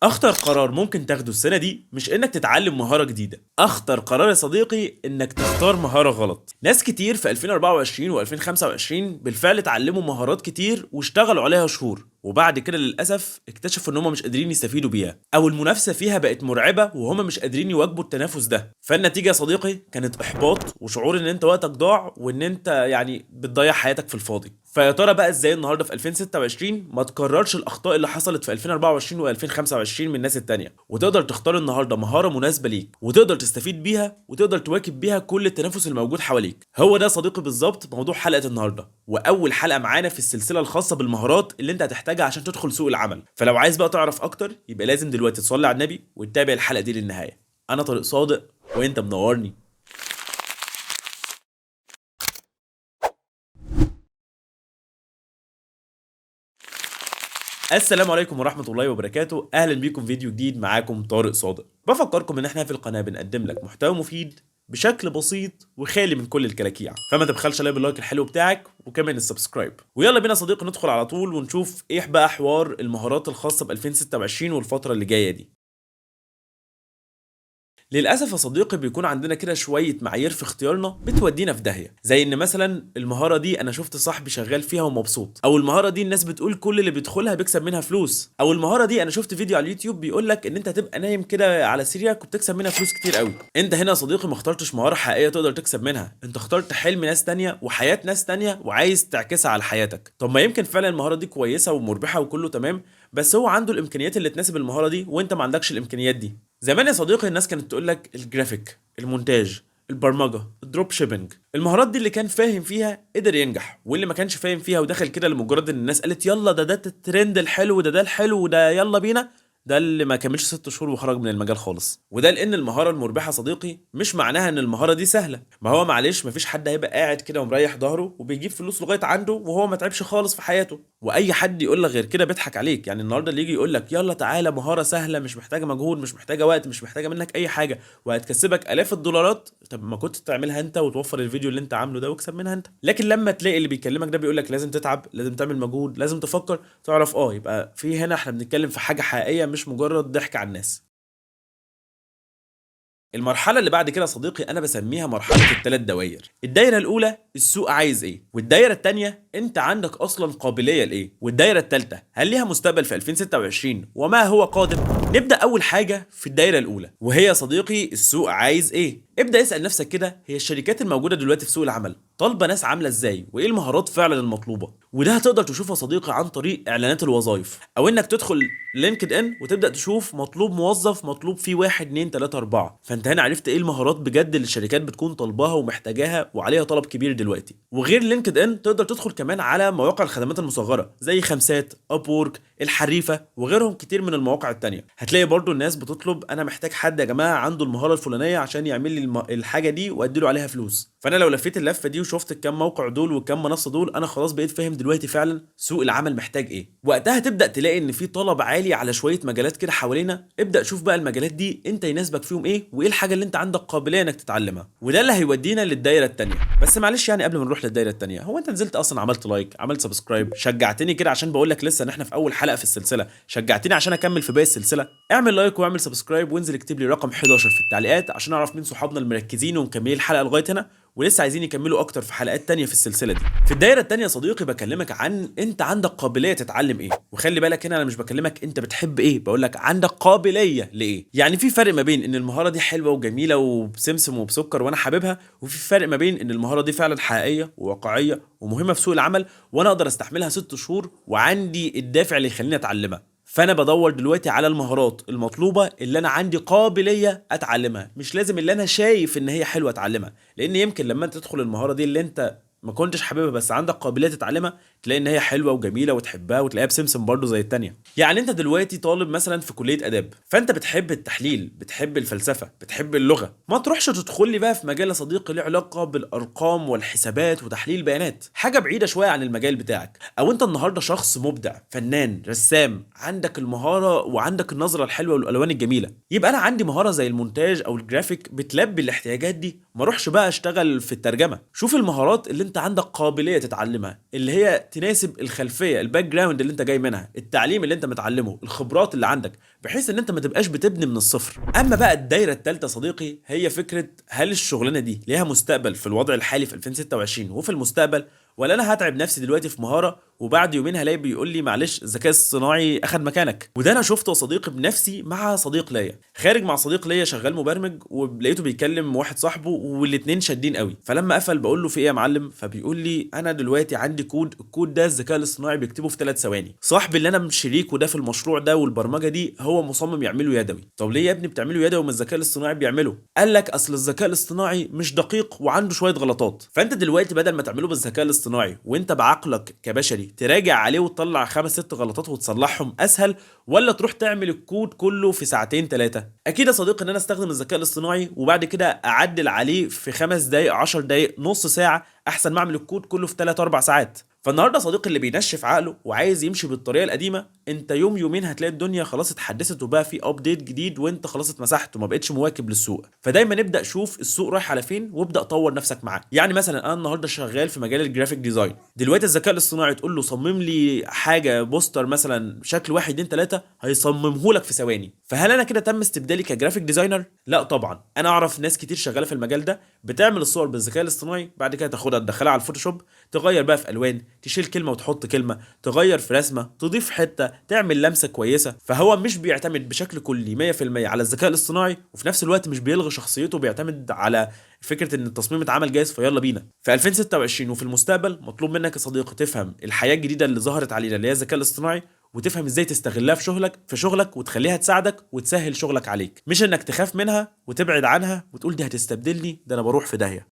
اخطر قرار ممكن تاخده السنه دي مش انك تتعلم مهاره جديده، اخطر قرار يا صديقي انك تختار مهاره غلط. ناس كتير في 2024 و2025 بالفعل اتعلموا مهارات كتير واشتغلوا عليها شهور، وبعد كده للاسف اكتشفوا ان هم مش قادرين يستفيدوا بيها، او المنافسه فيها بقت مرعبه وهم مش قادرين يواجهوا التنافس ده. فالنتيجه يا صديقي كانت احباط وشعور ان انت وقتك ضاع وان انت يعني بتضيع حياتك في الفاضي. فيا ترى بقى ازاي النهارده في 2026 ما تكررش الاخطاء اللي حصلت في 2024 و2025 من الناس التانية، وتقدر تختار النهارده مهاره مناسبه ليك وتقدر تستفيد بيها وتقدر تواكب بيها كل التنافس الموجود حواليك. هو ده يا صديقي بالظبط موضوع حلقه النهارده، واول حلقه معانا في السلسله الخاصه بالمهارات اللي انت هتحتاجها عشان تدخل سوق العمل. فلو عايز بقى تعرف اكتر يبقى لازم دلوقتي تصلي على النبي وتتابع الحلقه دي للنهايه. انا طارق صادق وانت منورني. السلام عليكم ورحمة الله وبركاته، أهلا بيكم في فيديو جديد. معاكم طارق صادق. بفكركم إن إحنا في القناة بنقدم لك محتوى مفيد بشكل بسيط وخالي من كل الكلاكيع، فما تبخلش عليا باللايك الحلو بتاعك وكمان السبسكرايب. ويلا بينا يا صديقي ندخل على طول ونشوف إيه بقى حوار المهارات الخاصة ب 2026 والفترة اللي جاية دي. للاسف يا صديقي بيكون عندنا كده شويه معايير في اختيارنا بتودينا في داهيه، زي ان مثلا المهاره دي انا شفت صاحبي شغال فيها ومبسوط، او المهاره دي الناس بتقول كل اللي بيدخلها بيكسب منها فلوس، او المهاره دي انا شفت فيديو على اليوتيوب بيقول لك ان انت تبقى نايم كده على سريرك وبتكسب منها فلوس كتير قوي. انت هنا يا صديقي ما اخترتش مهاره حقيقيه تقدر تكسب منها، انت اخترت حلم ناس تانية وحياه ناس تانية وعايز تعكسها على حياتك. طب ما يمكن فعلا المهاره دي كويسه ومربحه وكله تمام، بس هو عنده الامكانيات اللي تناسب المهاره دي وانت ما عندكش الامكانيات دي. زمان يا صديقي الناس كانت تقول لك الجرافيك، المونتاج، البرمجه، الدروب شيبنج، المهارات دي اللي كان فاهم فيها قدر ينجح، واللي ما كانش فاهم فيها ودخل كده لمجرد ان الناس قالت يلا ده الترند الحلو، ده الحلو وده يلا بينا، ده اللي ما كملش 6 شهور وخرج من المجال خالص. وده لان المهاره المربحه صديقي مش معناها ان المهاره دي سهله. ما هو معلش مفيش حد هيبقى قاعد كده ومريح ظهره وبيجيب فلوس لغايه عنده وهو ما تعبش خالص في حياته. واي حد يقول لك غير كده بيضحك عليك. يعني النهارده اللي يجي يقول لك يلا تعالى مهاره سهله مش محتاجه مجهود مش محتاجه وقت مش محتاجه منك اي حاجه وهتكسبك الاف الدولارات، طب ما كنت تعملها انت وتوفر الفيديو اللي انت عامله ده واكسب منها انت. لكن لما تلاقي اللي بيكلمك ده بيقول لك لازم تتعب، لازم تعمل مجهود، لازم تفكر، تعرف يبقى في هنا احنا بنتكلم في حاجه حقيقيه مش مجرد ضحك على الناس. المرحلة اللي بعد كده يا صديقي أنا بسميها مرحلة الثلاث دوائر. الدايرة الأولى السوق عايز إيه، والدايرة الثانية أنت عندك أصلا قابلية لإيه، والدايرة الثالثة هل ليها مستقبل في 2026 وما هو قادم. نبدأ أول حاجة في الدايرة الأولى وهي يا صديقي السوق عايز إيه. ابدأ اسأل نفسك كده، هي الشركات الموجودة دلوقتي في سوق العمل طالبة ناس عاملة إزاي، وإيه المهارات فعلا المطلوبة. وده هتقدر تشوفه يا صديقي عن طريق إعلانات الوظائف، أو إنك تدخل لينكد إن وتبدأ تشوف مطلوب موظف مطلوب فيه 1 2 3 4. فأنت هنا عرفت ايه المهارات بجد اللي الشركات بتكون طالباها ومحتاجاها وعليها طلب كبير دلوقتي. وغير لينكد ان تقدر تدخل كمان على مواقع الخدمات المصغره زي خمسات، اب وورك، الحريفه وغيرهم كتير من المواقع التانية. هتلاقي برضو الناس بتطلب انا محتاج حد يا جماعه عنده المهاره الفلانيه عشان يعمل لي الحاجه دي وادي له عليها فلوس. فانا لو لفيت اللفه دي وشفت الكام موقع دول والكام منصه دول انا خلاص بقيت فاهم دلوقتي فعلا سوق العمل محتاج ايه. وقتها تبدا تلاقي ان في طلب عالي على شويه مجالات كده حوالينا. ابدا شوف بقى المجالات دي انت يناسبك فيهم ايه وايه الحاجه اللي انت عندك قابليه انك تتعلمها، وده اللي هيودينا للدايره الثانيه. بس معلش يعني قبل ما نروح للدايره الثانيه، هو انت نزلت اصلا عملت لايك عملت سبسكرايب شجعتني كده عشان بقول لك لسه ان احنا في اول حلقه في السلسله، شجعتني عشان اكمل في باقي السلسله؟ اعمل لايك واعمل سبسكرايب وانزل اكتب لي رقم 11 في التعليقات عشان اعرف مين صحابنا المركزين ومكملين الحلقه لغايه هنا ولسه عايزين يكملوا اكتر في حلقات تانية في السلسله دي. في الدايره التانية يا صديقي بكلمك عن انت عندك قابليه تتعلم ايه. وخلي بالك هنا انا مش بكلمك انت بتحب ايه، بقول لك عندك قابليه لايه. يعني في فرق ما بين ان المهاره دي حلوه وجميله وبسمسم وبسكر وانا حاببها، وفي فرق ما بين ان المهاره دي فعلا حقيقيه وواقعيه ومهمه في سوق العمل وانا اقدر استحملها 6 شهور وعندي الدافع اللي يخليني اتعلمها. فانا بدور دلوقتي على المهارات المطلوبه اللي انا عندي قابليه اتعلمها، مش لازم اللي انا شايف ان هي حلوه اتعلمها. لان يمكن لما انت تدخل المهاره دي اللي انت ما كنتش حاببها بس عندك قابليه تتعلمها تلاقي ان هي حلوه وجميله وتحبها وتلاقيها بسمسم برضه زي التانية. يعني انت دلوقتي طالب مثلا في كليه اداب، فانت بتحب التحليل، بتحب الفلسفه، بتحب اللغه، ما تروحش تدخل لي بقى في مجال يا صديقي له علاقه بالارقام والحسابات وتحليل البيانات، حاجه بعيده شويه عن المجال بتاعك. او انت النهارده شخص مبدع فنان رسام، عندك المهاره وعندك النظره الحلوه والالوان الجميله، يبقى انا عندي مهاره زي المونتاج او الجرافيك بتلبي الاحتياجات دي. ما اروحش بقى اشتغل في الترجمه. شوف المهارات اللي انت وانت عندك قابليه تتعلمها، اللي هي تناسب الخلفيه، الباك جراوند اللي انت جاي منها، التعليم اللي انت متعلمه، الخبرات اللي عندك، بحيث ان انت ما تبقاش بتبني من الصفر. اما بقى الدايره الثالثه صديقي، هي فكره هل الشغلانه دي ليها مستقبل في الوضع الحالي في 2026 وفي المستقبل، ولا انا هتعب نفسي دلوقتي في مهاره وبعد يومين هلاقي بيقول لي معلش الذكاء الصناعي اخد مكانك. وده انا شفته يا صديقي بنفسي مع صديق ليا، خارج مع صديق ليا شغال مبرمج، ولقيته بيكلم واحد صاحبه والاتنين شادين قوي. فلما قفل بقول له في ايه يا معلم؟ فبيقول لي انا دلوقتي عندي كود، الكود ده الذكاء الاصطناعي بيكتبه في 3 ثواني. صاحبي اللي انا مش شريكه ده في المشروع ده والبرمجه دي هو مصمم يعمله يدوي. طب ليه يا ابني بتعمله يدوي وما الذكاء الاصطناعي بيعمله؟ قال لك اصل الذكاء الاصطناعي مش دقيق وعنده شويه غلطات. فانت دلوقتي بدل ما تعمله بالذكاء الاصطناعي وانت بعقلك كبشري تراجع عليه وتطلع 5 6 غلطات وتصلحهم اسهل، ولا تروح تعمل الكود كله في ساعتين 3؟ اكيد يا صديقي ان انا استخدم الذكاء الاصطناعي وبعد كده اعدل عليه في 5 دقائق 10 دقائق نص ساعه، احسن ما اعمل الكود كله في 3 4 ساعات. فالنهارده صديقي اللي بينشف عقله وعايز يمشي بالطريقه القديمه، انت يوم يومين هتلاقي الدنيا خلاص اتحدثت وبقى في ابديت جديد وانت خلاص اتمسحت وما بقتش مواكب للسوق. فدايما ابدا شوف السوق رايح على فين وابدا طور نفسك معاه. يعني مثلا انا النهارده شغال في مجال الجرافيك ديزاين، دلوقتي الذكاء الاصطناعي تقول له صمم لي حاجه بوستر مثلا شكل 1 2 3 هيصممه لك في ثواني. فهل انا كده تم استبدالي كجرافيك ديزاينر؟ لا طبعا. انا اعرف ناس كتير شغاله في المجال ده بتعمل الصور بالذكاء الاصطناعي، بعد كده تاخدها تدخلها على الفوتوشوب، تغير بقى في الوان، تشيل كلمه وتحط كلمه، تغير في رسمه، تضيف حته، تعمل لمسه كويسه. فهو مش بيعتمد بشكل كلي 100% على الذكاء الاصطناعي، وفي نفس الوقت مش بيلغي شخصيته، بيعتمد على فكره ان التصميم اتعمل جاهز فيلا بينا. في 2026 وفي المستقبل مطلوب منك يا صديقي تفهم الحياه الجديده اللي ظهرت علينا اللي هي الذكاء الاصطناعي، وتفهم ازاي تستغلها في شغلك وتخليها تساعدك وتسهل شغلك عليك، مش انك تخاف منها وتبعد عنها وتقول دي هتستبدلني، ده انا بروح في داهيه.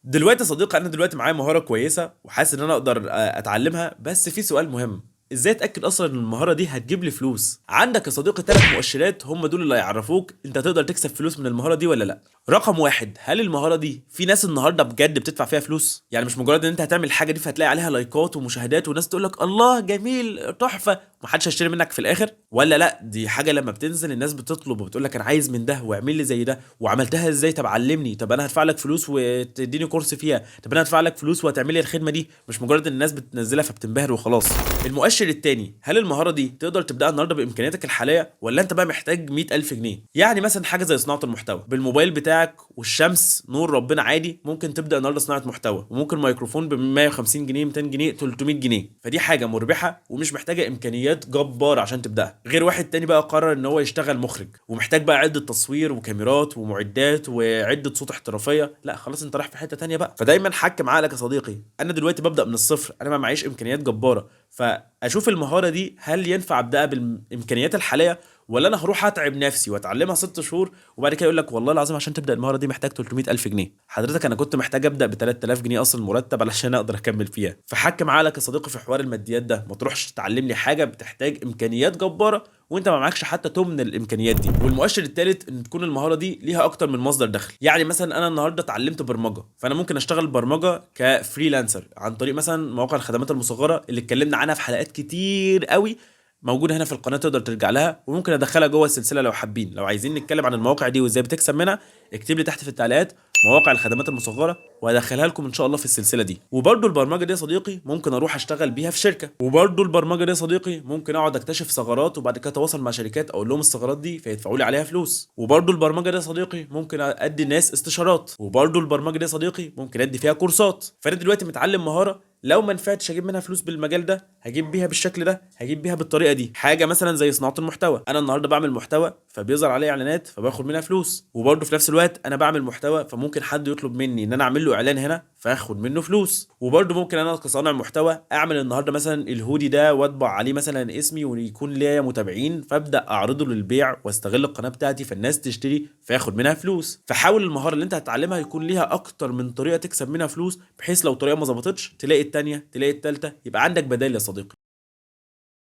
دلوقتي يا صديقي انا دلوقتي معايا مهاره كويسه وحاسس ان انا اقدر اتعلمها، بس في سؤال مهم: ازاي اتاكد اصلا ان المهاره دي هتجيب لي فلوس؟ عندك يا صديقي 3 مؤشرات هم دول اللي هيعرفوك انت هتقدر تكسب فلوس من المهاره دي ولا لا. رقم 1: هل المهاره دي في ناس النهارده بجد بتدفع فيها فلوس؟ يعني مش مجرد ان انت هتعمل الحاجه دي فهتلاقي عليها لايكات ومشاهدات وناس تقول لك الله جميل تحفه ومحدش هيشتري منك في الاخر، ولا لا دي حاجه لما بتنزل الناس بتطلب وبتقول لك انا عايز من ده واعمل لي زي ده، وعملتها ازاي؟ طب علمني، طب انا هدفع لك فلوس وتديني كورس فيها، طب انا هدفع لك فلوس وهتعمل لي الخدمه دي، مش مجرد ان الناس بتنزلها فبتنبهر وخلاص. المؤشر الثاني: هل المهاره دي تقدر تبداها النهارده بامكانياتك الحاليه، ولا انت بقى محتاج 100,000 جنيه؟ يعني مثلا حاجه زي صناعه المحتوى بالموبايل بتاعك والشمس نور ربنا عادي، ممكن تبدا النهارده صناعه محتوى، وممكن ميكروفون ب 150 جنيه 200 جنيه 300 جنيه. فدي حاجه مربحه ومش محتاجه امكانيات جباره عشان تبداها. غير واحد تاني بقى قرر ان هو يشتغل مخرج ومحتاج بقى عده تصوير وكاميرات ومعدات وعده صوت احترافيه، لا خلاص انت رايح في حته تانيه بقى. فدايما حكم عقلك يا صديقي، انا دلوقتي ببدا من الصفر، انا ما معيش امكانيات جباره، فاشوف المهاره دي هل ينفع ابداها بالامكانيات الحاليه، ولا انا هروح اتعب نفسي واتعلمها 6 شهور وبعد كده يقول لك والله العظيم عشان تبدا المهاره دي محتاج 300,000 جنيه. حضرتك انا كنت محتاج ابدا ب 3000 جنيه اصلا مرتب علشان اقدر اكمل فيها. فحكم عقلك يا صديقي في حوار الماديات ده، ما تروحش تتعلم لي حاجه بتحتاج امكانيات جباره وانت ما معكش حتى تمن الامكانيات دي. والمؤشر الثالث ان تكون المهاره دي ليها اكتر من مصدر دخل. يعني مثلا انا النهارده اتعلمت برمجه، فانا ممكن اشتغل برمجه كفريلانسر عن طريق مثلا مواقع الخدمات المصغره اللي اتكلمنا عنها في حلقات كتير قوي موجوده هنا في القناه، تقدر ترجع لها، وممكن ادخلها جوه السلسله لو حابين. لو عايزين نتكلم عن المواقع دي وازاي بتكسب منها اكتب لي تحت في التعليقات مواقع الخدمات المصغره وهدخلها لكم ان شاء الله في السلسله دي. وبرده البرمجه دي يا صديقي ممكن اروح اشتغل بيها في شركه، وبرده البرمجه دي يا صديقي ممكن اقعد اكتشف ثغرات وبعد كده اتواصل مع شركات اقول لهم الثغرات دي فيدفعوا لي عليها فلوس. وبرده البرمجه دي يا صديقي ممكن ادي الناس استشارات، وبرده البرمجه دي يا صديقي ممكن ادي فيها كورسات. فانا دلوقتي متعلم مهاره لو ما نفعتش اجيب منها فلوس بالمجال ده هجيب بيها بالشكل ده، هجيب بيها بالطريقه دي. حاجه مثلا زي صناعه المحتوى، انا النهارده بعمل محتوى فبيظهر عليه اعلانات فباخد منها فلوس، وبرده في نفس الوقت انا بعمل محتوى فممكن حد يطلب مني ان انا اعمل له اعلان هنا فاخد منه فلوس. وبرده ممكن انا كصانع محتوى اعمل النهارده مثلا الهودي ده واطبع عليه مثلا اسمي ويكون ليا متابعين فابدا اعرضه للبيع واستغل القناه بتاعتي فالناس تشتري فياخد منها فلوس. فحاول المهاره اللي انت هتتعلمها يكون ليها اكتر من طريقه تكسب منها فلوس، بحيث لو طريقه ما ظبطتش تلاقي التانيه تلاقي التالته، يبقى عندك بدائل يا صديقي.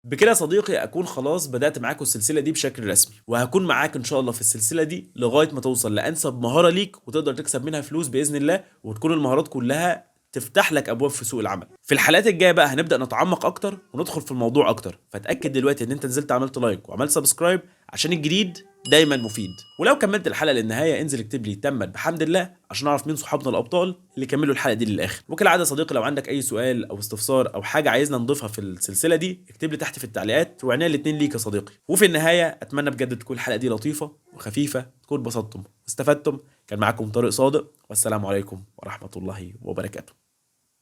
بكده يا صديقي اكون خلاص بدات معاكم السلسله دي بشكل رسمي، وهكون معاك ان شاء الله في السلسله دي لغايه ما توصل لانسب مهاره ليك وتقدر تكسب منها فلوس باذن الله، وتكون المهارات كلها تفتح لك ابواب في سوق العمل. في الحلقات الجايه بقى هنبدا نتعمق اكتر وندخل في الموضوع اكتر، فتاكد دلوقتي ان انت نزلت عملت لايك وعملت سبسكرايب عشان الجديد دايما مفيد. ولو كملت الحلقه للنهايه انزل اكتب لي تمت بحمد الله عشان اعرف مين صحابنا الابطال اللي كملوا الحلقه دي للاخر. وكالعاده يا صديقي، لو عندك اي سؤال او استفسار او حاجه عايزنا نضيفها في السلسله دي، اكتب لي تحت في التعليقات، وعناية الاتنين ليك يا صديقي. وفي النهايه اتمنى بجد تكون الحلقه دي لطيفه وخفيفه، تكون اتبسطتم واستفدتم. كان معاكم طارق صادق، والسلام عليكم ورحمه الله وبركاته.